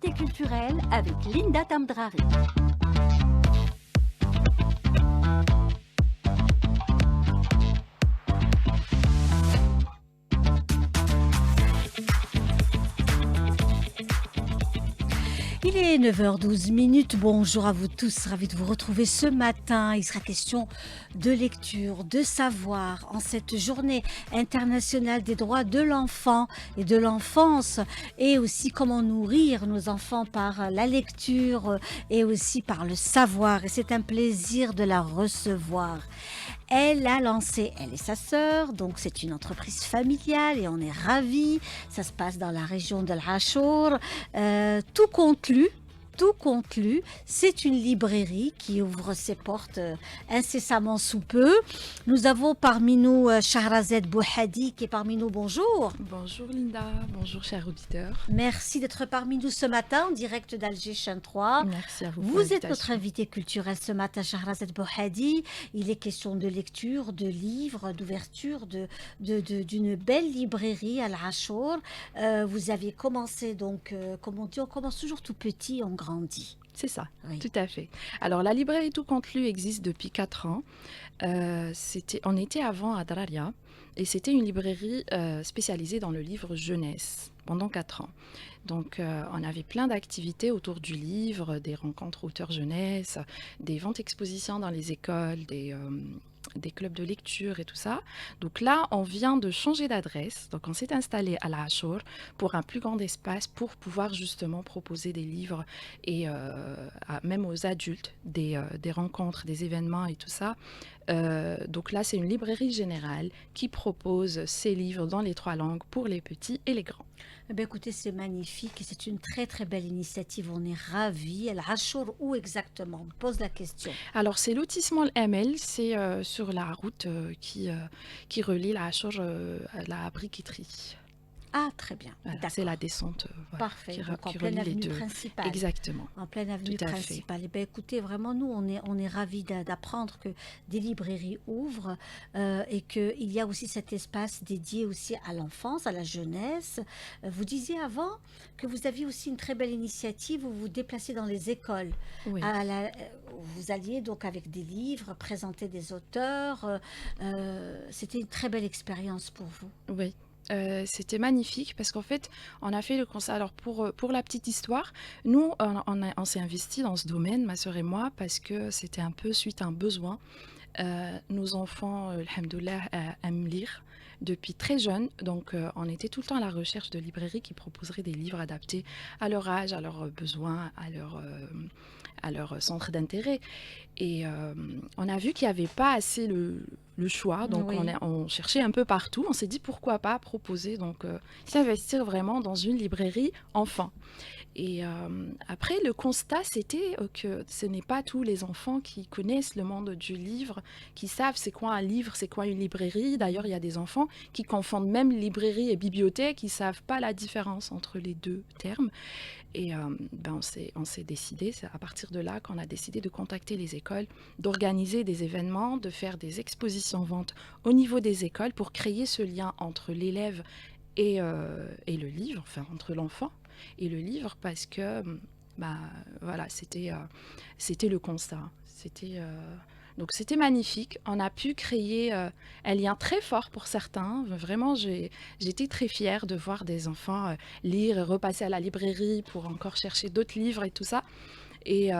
invité culturel avec Linda Tamdrari. Il est 9h12. Bonjour à vous tous, ravi de vous retrouver ce matin. Il sera question de lecture, de savoir en cette journée internationale des droits de l'enfant et de l'enfance, et aussi comment nourrir nos enfants par la lecture et aussi par le savoir. Et c'est un plaisir de la recevoir. Elle a lancé, elle et sa sœur, donc c'est une entreprise familiale et on est ravis. Ça se passe dans la région de l'Achour. Tout conclu, c'est une librairie qui ouvre ses portes incessamment sous peu. Nous avons parmi nous Shahrazad Bouhadi qui est parmi nous. Bonjour. Bonjour Linda, bonjour chers auditeurs. Merci d'être parmi nous ce matin en direct d'Alger Chaîne 3. Merci à vous. Vous êtes notre invité culturel ce matin, Shahrazad Bouhadi. Il est question de lecture, de livres, d'ouverture d'une belle librairie à l'Achour. Vous avez commencé donc, comme on dit, on commence toujours tout petit, on grandit. C'est ça, Oui. tout à fait. Alors la librairie Tout Conclu existe depuis 4 ans. On était avant à Draria et c'était une librairie spécialisée dans le livre jeunesse pendant 4 ans. Donc on avait plein d'activités autour du livre, des rencontres auteurs jeunesse, des ventes expositions dans les écoles, des clubs de lecture et tout ça. Donc là, on vient de changer d'adresse. Donc on s'est installé à la Achour pour un plus grand espace pour pouvoir justement proposer des livres et même aux adultes, des rencontres, des événements et tout ça. Donc là, c'est une librairie générale qui propose ses livres dans les 3 langues pour les petits et les grands. Eh bien, écoutez, c'est magnifique et c'est une très très belle initiative. On est ravis. Al-Achour, où exactement? On pose la question. Alors, c'est lotissement ML, c'est sur la route qui relie la Achour à la briqueterie. Ah, très bien. Voilà, c'est la descente Parfait. qui Donc, en relie pleine les avenue deux. principale. Exactement. En pleine avenue Tout à fait. principale. Eh bien, écoutez, vraiment, nous, on est ravis d'apprendre que des librairies ouvrent et qu'il y a aussi cet espace dédié aussi à l'enfance, à la jeunesse. Vous disiez avant que vous aviez aussi une très belle initiative où vous vous déplacez dans les écoles. Oui. Vous alliez donc avec des livres, présenter des auteurs. C'était une très belle expérience pour vous. Oui. C'était magnifique parce qu'en fait, on a fait le constat. Alors, pour la petite histoire, nous, on s'est investi dans ce domaine, ma sœur et moi, parce que c'était un peu suite à un besoin. Nos enfants, alhamdoulilah, aiment lire depuis très jeunes. Donc, on était tout le temps à la recherche de librairies qui proposeraient des livres adaptés à leur âge, à leurs besoins, à leur centre d'intérêt. Et on a vu qu'il n'y avait pas assez le choix, donc Oui. on cherchait un peu partout. On s'est dit pourquoi pas proposer, donc s'investir vraiment dans une librairie enfant. Et après, le constat, c'était que ce n'est pas tous les enfants qui connaissent le monde du livre, qui savent c'est quoi un livre, c'est quoi une librairie. D'ailleurs, il y a des enfants qui confondent même librairie et bibliothèque, qui ne savent pas la différence entre les deux termes. Et on s'est décidé, c'est à partir de là qu'on a décidé de contacter les écoles, d'organiser des événements, de faire des expositions-ventes au niveau des écoles pour créer ce lien entre l'élève et le livre, enfin entre l'enfant et le livre, parce que voilà, c'était le constat. Donc c'était magnifique. On a pu créer un lien très fort pour certains. Vraiment, j'étais très fière de voir des enfants lire et repasser à la librairie pour encore chercher d'autres livres et tout ça. Et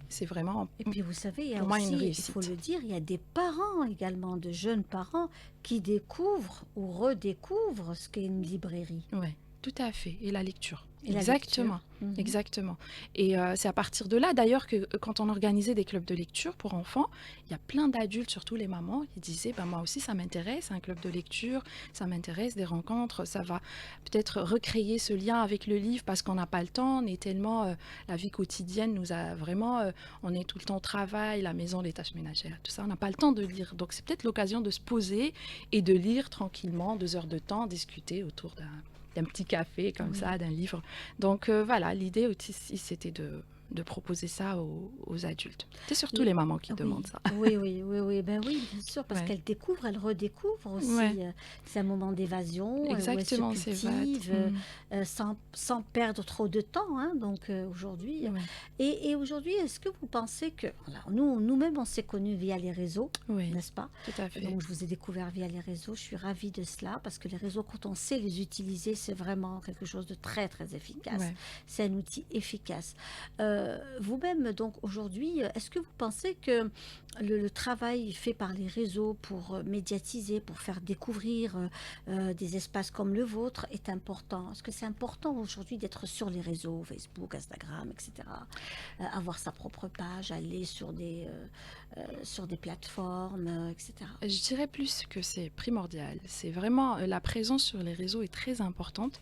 c'est vraiment, Et puis vous savez, il y a pour moi, aussi, une il réussite. faut le dire, il y a des parents également, de jeunes parents, qui découvrent ou redécouvrent ce qu'est une librairie. Ouais, tout à fait. Et la lecture. Et la Exactement. lecture. Mhm. Exactement. Et c'est à partir de là, d'ailleurs, que quand on organisait des clubs de lecture pour enfants, il y a plein d'adultes, surtout les mamans, qui disaient moi aussi, ça m'intéresse, un club de lecture, ça m'intéresse, des rencontres, ça va peut-être recréer ce lien avec le livre parce qu'on n'a pas le temps, on est tellement. La vie quotidienne nous a vraiment. On est tout le temps au travail, la maison, les tâches ménagères, tout ça, on n'a pas le temps de lire. Donc c'est peut-être l'occasion de se poser et de lire tranquillement 2 heures de temps, discuter autour d'un petit café comme ça, d'un livre. Donc voilà, l'idée aussi, c'était de de proposer ça aux adultes. C'est surtout Oui, les mamans qui demandent oui, ça. oui, oui, oui, oui, ben oui, bien sûr, parce Ouais, qu'elles découvrent, elles redécouvrent ouais, aussi. C'est un moment d'évasion où elles se exactement, c'est vrai. cultivent sans perdre trop de temps, hein, donc aujourd'hui. Ouais, Et aujourd'hui, est-ce que vous pensez que, alors nous-mêmes, on s'est connus via les réseaux, oui, n'est-ce pas? tout à fait. Donc, je vous ai découvert via les réseaux. Je suis ravie de cela parce que les réseaux, quand on sait les utiliser, c'est vraiment quelque chose de très, très efficace. Ouais. C'est un outil efficace. Vous-même, donc, aujourd'hui, est-ce que vous pensez que le travail fait par les réseaux pour médiatiser, pour faire découvrir des espaces comme le vôtre est important? Est-ce que c'est important aujourd'hui d'être sur les réseaux, Facebook, Instagram, etc. Avoir sa propre page, aller sur des plateformes, etc. Je dirais plus que c'est primordial. C'est vraiment la présence sur les réseaux est très importante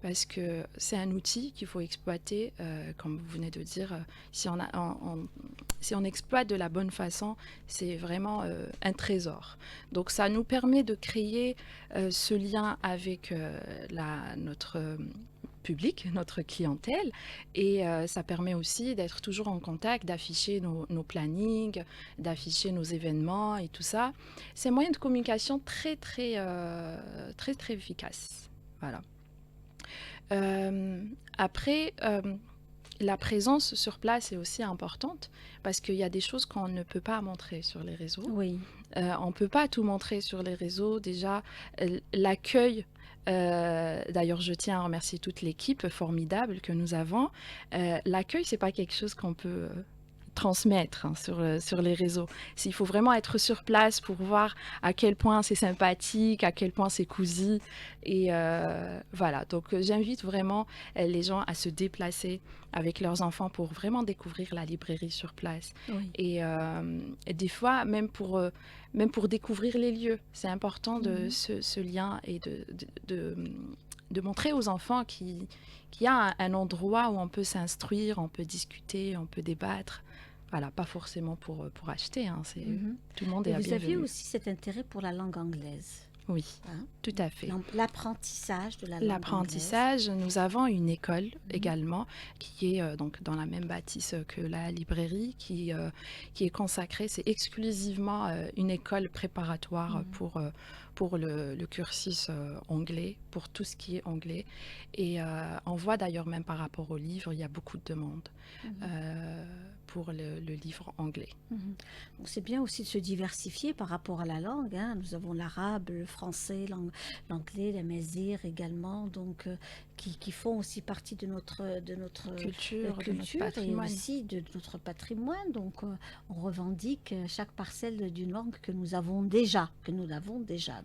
parce que c'est un outil qu'il faut exploiter, comme vous venez de dire. Si on si on exploite de la bonne façon, c'est vraiment un trésor. Donc ça nous permet de créer ce lien avec notre public, notre clientèle, et ça permet aussi d'être toujours en contact, d'afficher nos plannings, d'afficher nos événements et tout ça. C'est un moyen de communication très efficace. Voilà. Après, la présence sur place est aussi importante parce qu'il y a des choses qu'on ne peut pas montrer sur les réseaux. Oui. On ne peut pas tout montrer sur les réseaux. Déjà, l'accueil, d'ailleurs, je tiens à remercier toute l'équipe formidable que nous avons. L'accueil, c'est pas quelque chose qu'on peut transmettre sur les réseaux. Il faut vraiment être sur place pour voir à quel point c'est sympathique, à quel point c'est cosy. Et voilà, donc j'invite vraiment les gens à se déplacer avec leurs enfants pour vraiment découvrir la librairie sur place. Oui. Et des fois, même pour découvrir les lieux, c'est important de ce lien et de montrer aux enfants qu'il y a un endroit où on peut s'instruire, on peut discuter, on peut débattre. Voilà, pas forcément pour acheter, hein, Mhm. tout le monde Et est à vous aviez bienvenu. aussi cet intérêt pour la langue anglaise, Oui, hein? tout à fait. L'apprentissage de la langue anglaise. L'apprentissage, nous avons une école Mhm. également qui est donc dans la même bâtisse que la librairie, qui est consacrée, c'est exclusivement une école préparatoire Mhm. pour le cursus anglais, pour tout ce qui est anglais. Et on voit d'ailleurs même par rapport au livre, il y a beaucoup de demandes Mhm. pour le livre anglais. Mhm. Donc c'est bien aussi de se diversifier par rapport à la langue, hein. Nous avons l'arabe, le français, l'anglais, la mazir également, donc qui font aussi partie de notre Culture, de notre culture et patrimoine. aussi de notre patrimoine. Donc on revendique chaque parcelle d'une langue que nous avons déjà,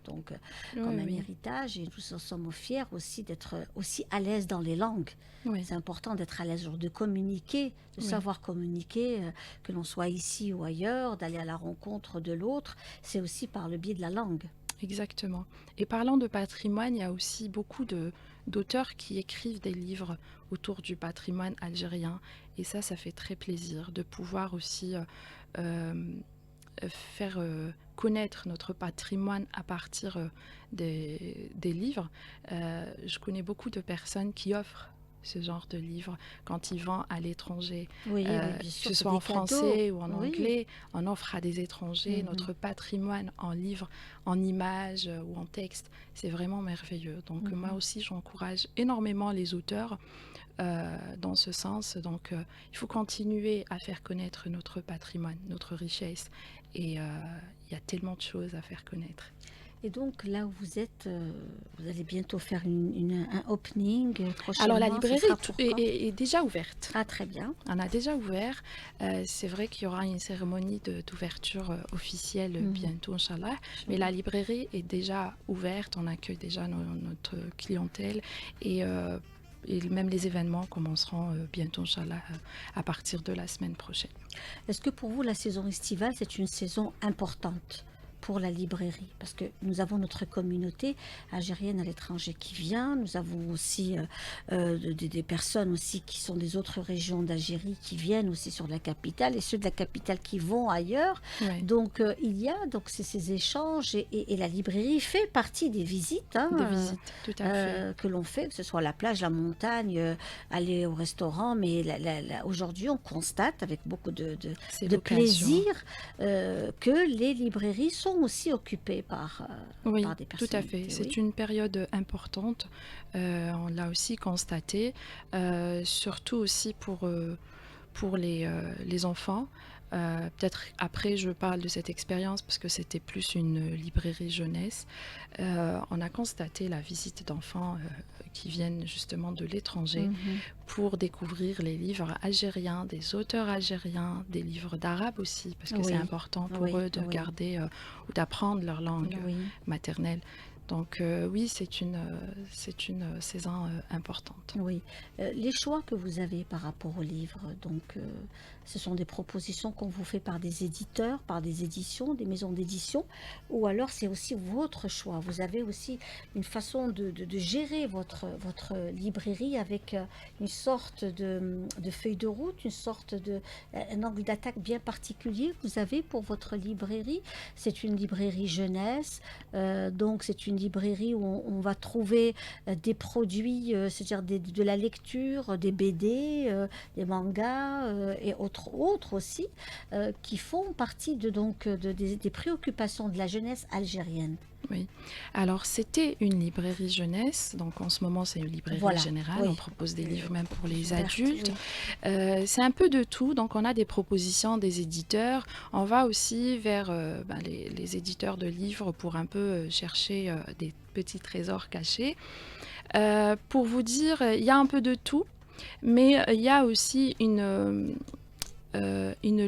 donc comme Oui, un oui, héritage et nous en sommes fiers aussi d'être aussi à l'aise dans les langues. oui, C'est important d'être à l'aise, genre de communiquer, de oui. savoir communiquer, que l'on soit ici ou ailleurs, d'aller à la rencontre de l'autre. C'est aussi par le biais de la langue. Exactement. Et parlant de patrimoine, il y a aussi beaucoup d'auteurs qui écrivent des livres autour du patrimoine algérien. Et ça fait très plaisir de pouvoir aussi euh, faire connaître notre patrimoine à partir des livres. Je connais beaucoup de personnes qui offrent ce genre de livres quand ils vont à l'étranger, Oui, oui, bien que sûr, ce c'est soit des en cadeaux. français ou en Oui. anglais, on offre à des étrangers Mhm. notre patrimoine en livres, en images ou en texte. C'est vraiment merveilleux. Donc moi Mhm. aussi, j'encourage énormément les auteurs dans ce sens. Donc il faut continuer à faire connaître notre patrimoine, notre richesse. Et il y a tellement de choses à faire connaître. Et donc là où vous êtes, vous allez bientôt faire un opening Alors la prochainement. Ce librairie sera pour quand? est déjà ouverte. Ah, très bien. On a déjà ouvert. C'est vrai qu'il y aura une cérémonie d'ouverture officielle Mhm. bientôt, Inch'Allah. Mais la librairie est déjà ouverte. On accueille déjà notre clientèle. Et même les événements commenceront bientôt, Inch'Allah, à partir de la semaine prochaine. Est-ce que pour vous, la saison estivale, c'est une saison importante pour la librairie? Parce que nous avons notre communauté algérienne à l'étranger qui vient, nous avons aussi des personnes aussi qui sont des autres régions d'Algérie qui viennent aussi sur la capitale et ceux de la capitale qui vont ailleurs. Ouais, Donc il y a donc ces échanges et la librairie fait partie des visites hein, des visites, tout à fait. que l'on fait, que ce soit la plage, la montagne, aller au restaurant. Mais aujourd'hui, on constate avec beaucoup C'est de l'occasion. plaisir que les librairies sont aussi occupées Oui, par des tout à fait. personnalités. C'est Oui. une période importante. On l'a aussi constaté, surtout aussi pour les enfants. Peut-être après, je parle de cette expérience parce que c'était plus une librairie jeunesse. On a constaté la visite d'enfants qui viennent justement de l'étranger Mhm. pour découvrir les livres algériens, des auteurs algériens, des livres d'arabe aussi, parce que c'est Oui, important pour oui, eux de oui, garder ou d'apprendre leur langue oui. maternelle. Donc oui, c'est une saison importante. Oui. Les choix que vous avez par rapport aux livres, donc ce sont des propositions qu'on vous fait par des éditeurs, par des éditions, des maisons d'édition, ou alors c'est aussi votre choix. Vous avez aussi une façon de gérer votre librairie avec une sorte de feuille de route, une sorte un angle d'attaque bien particulier que vous avez pour votre librairie. C'est une librairie jeunesse, donc c'est une librairie où on va trouver des produits, c'est-à-dire de la lecture, des BD, des mangas et autres aussi, qui font partie des préoccupations de la jeunesse algérienne. Oui. Alors, c'était une librairie jeunesse. Donc, en ce moment, c'est une librairie Voilà, générale. On oui. propose des livres même pour les Ouverte, adultes. oui. C'est un peu de tout. Donc, on a des propositions des éditeurs. On va aussi vers les éditeurs de livres pour un peu chercher des petits trésors cachés. Pour vous dire, il y a un peu de tout, mais il y a aussi une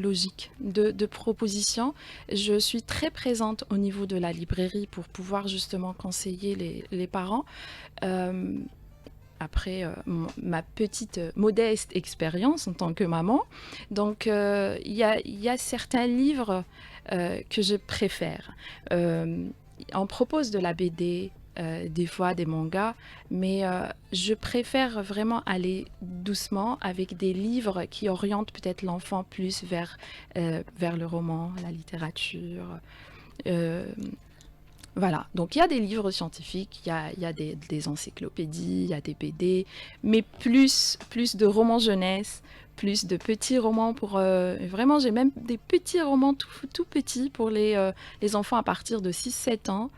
logique de proposition. Je suis très présente au niveau de la librairie pour pouvoir justement conseiller les parents. Euh, Après ma petite modeste expérience en tant que maman. Donc il y a certains livres que je préfère. Euh, on propose de la BD, des fois des mangas, mais je préfère vraiment aller doucement avec des livres qui orientent peut-être l'enfant plus vers le roman, la littérature. Euh, voilà, donc il y a des livres scientifiques, il y a des encyclopédies, il y a des BD, mais plus de romans jeunesse, plus de petits romans pour... vraiment, j'ai même des petits romans tout petits pour les enfants à partir de 6 7 ans.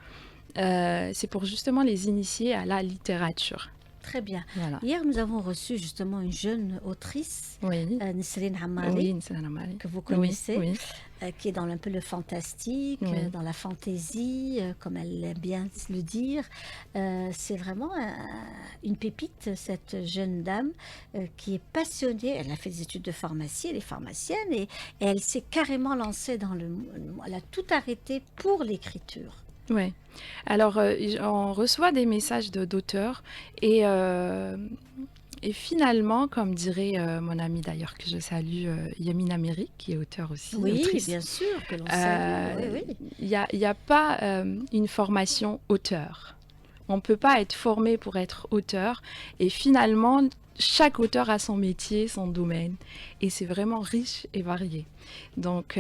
C'est pour justement les initier à la littérature. Très bien. Voilà. Hier, nous avons reçu justement une jeune autrice, Oui, Nesrine Hamari, oui, c'est normal. que vous Oui, connaissez, oui, qui est dans un peu le fantastique, oui. dans la fantaisie, comme elle aime bien le dire. C'est vraiment une pépite, cette jeune dame qui est passionnée. Elle a fait des études de pharmacie, elle est pharmacienne et elle s'est carrément lancée elle a tout arrêté pour l'écriture. Ouais. Alors, on reçoit des messages d'auteurs et finalement, comme dirait mon amie d'ailleurs que je salue, Yamina Meri, qui est auteure aussi, Oui, autrice, bien sûr que l'on salue. euh, Oui, oui. il y a pas une formation auteur. On ne peut pas être formé pour être auteur et finalement, chaque auteur a son métier, son domaine et c'est vraiment riche et varié. Donc,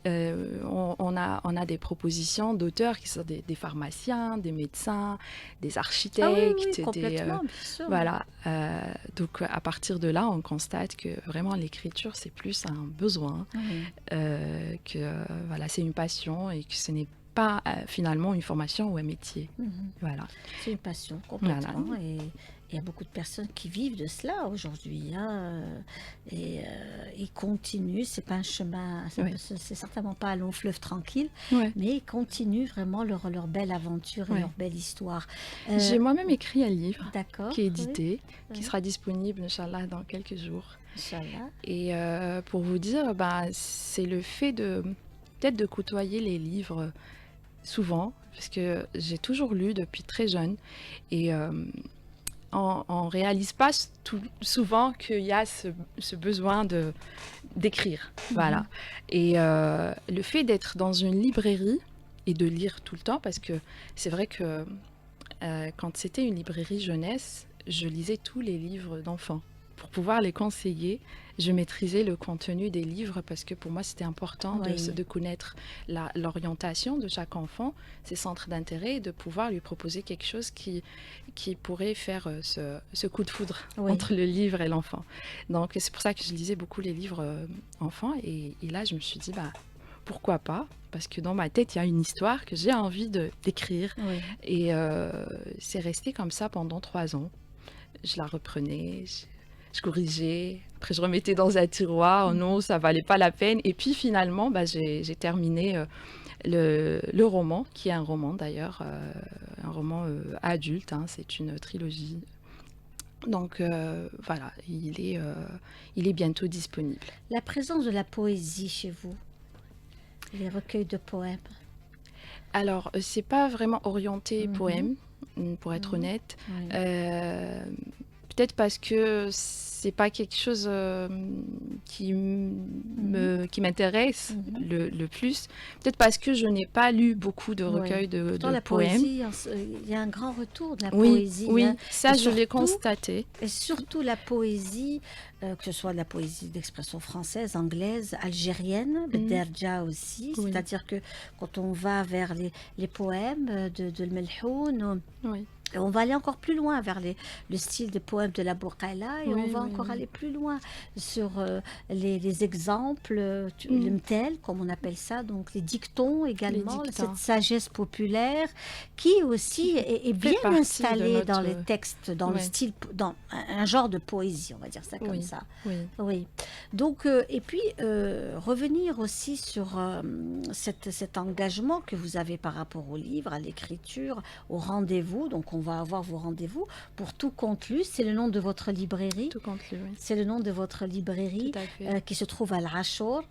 on a des propositions d'auteurs qui sont des pharmaciens, des médecins, des Ah oui, oui, architectes, complètement, bien sûr. voilà. Donc à partir de là, on constate que vraiment l'écriture c'est plus un besoin, Oui. voilà, c'est une passion et que ce n'est pas finalement une formation ou un métier. Mhm. Voilà. C'est une passion Voilà. complètement et il y a beaucoup de personnes qui vivent de cela aujourd'hui hein, ils continuent, c'est pas un chemin, Ouais. c'est certainement pas un long fleuve tranquille, Ouais. mais ils continuent vraiment leur belle aventure et Ouais. leur belle histoire. J'ai moi-même écrit un livre D'accord, qui est oui, édité, qui oui, sera disponible, Inch'Allah, dans quelques jours. Inch'Allah. Et pour vous dire, bah, c'est le fait de peut-être de côtoyer les livres souvent, parce que j'ai toujours lu depuis très jeune. Et on réalise pas souvent qu'il y a ce besoin d'écrire. Voilà. Et le fait d'être dans une librairie et de lire tout le temps, parce que c'est vrai que quand c'était une librairie jeunesse, je lisais tous les livres d'enfants. Pour pouvoir les conseiller, je maîtrisais le contenu des livres parce que pour moi, c'était important de connaître l'orientation de chaque enfant, ses centres d'intérêt, et de pouvoir lui proposer quelque chose qui pourrait faire ce coup de foudre entre le livre et l'enfant. Donc, c'est pour ça que je lisais beaucoup les livres enfants. Et là, je me suis dit, pourquoi pas? Parce que dans ma tête, il y a une histoire que j'ai envie d'écrire. Et c'est resté comme ça pendant 3 ans. Je la reprenais, je corrigeais, après je remettais dans un tiroir, oh non, ça valait pas la peine. Et puis finalement, j'ai terminé le roman, qui est un roman d'ailleurs, un roman adulte, hein, c'est une trilogie. Donc voilà, il est bientôt disponible. La présence de la poésie chez vous, les recueils de poèmes? Alors, c'est pas vraiment orienté poème, pour être honnête. Peut-être parce que c'est pas quelque chose qui m'intéresse le plus. Peut-être parce que je n'ai pas lu beaucoup de recueils de la poèmes. Poésie, il y a un grand retour de la poésie. Oui, hein. ça Et je l'ai surtout- constaté. Et surtout la poésie, que ce soit de la poésie d'expression française, anglaise, algérienne, Derja aussi. Oui. C'est-à-dire que quand on va vers les poèmes de Melhoun, Oui. on va aller encore plus loin vers le style des poèmes de la Bourqaïla et on va encore aller plus loin sur les exemples, le mtel, comme on appelle ça, donc les dictons également, cette sagesse populaire qui aussi est bien installée dans les textes, dans le style, dans un genre de poésie, on va dire ça comme ça. Oui. Donc, et puis, revenir aussi sur cet engagement que vous avez par rapport au livre, à l'écriture, au rendez-vous. Donc, on va avoir vos rendez-vous pour Tout compte lu. C'est le nom de votre librairie. Tout compte lu, oui. C'est le nom de votre librairie qui se trouve à Al-Achour.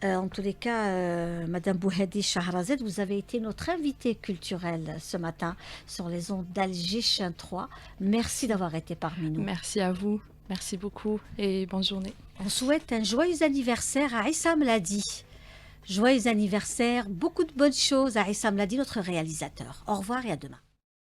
En tous les cas, Madame Bouhadi Shahrazad, vous avez été notre invitée culturelle ce matin sur les ondes d'Alger 3. Merci d'avoir été parmi nous. Merci à vous. Merci beaucoup et bonne journée. On souhaite un joyeux anniversaire à Issa Mladi. Joyeux anniversaire, beaucoup de bonnes choses à Issa Mladi, notre réalisateur. Au revoir et à demain.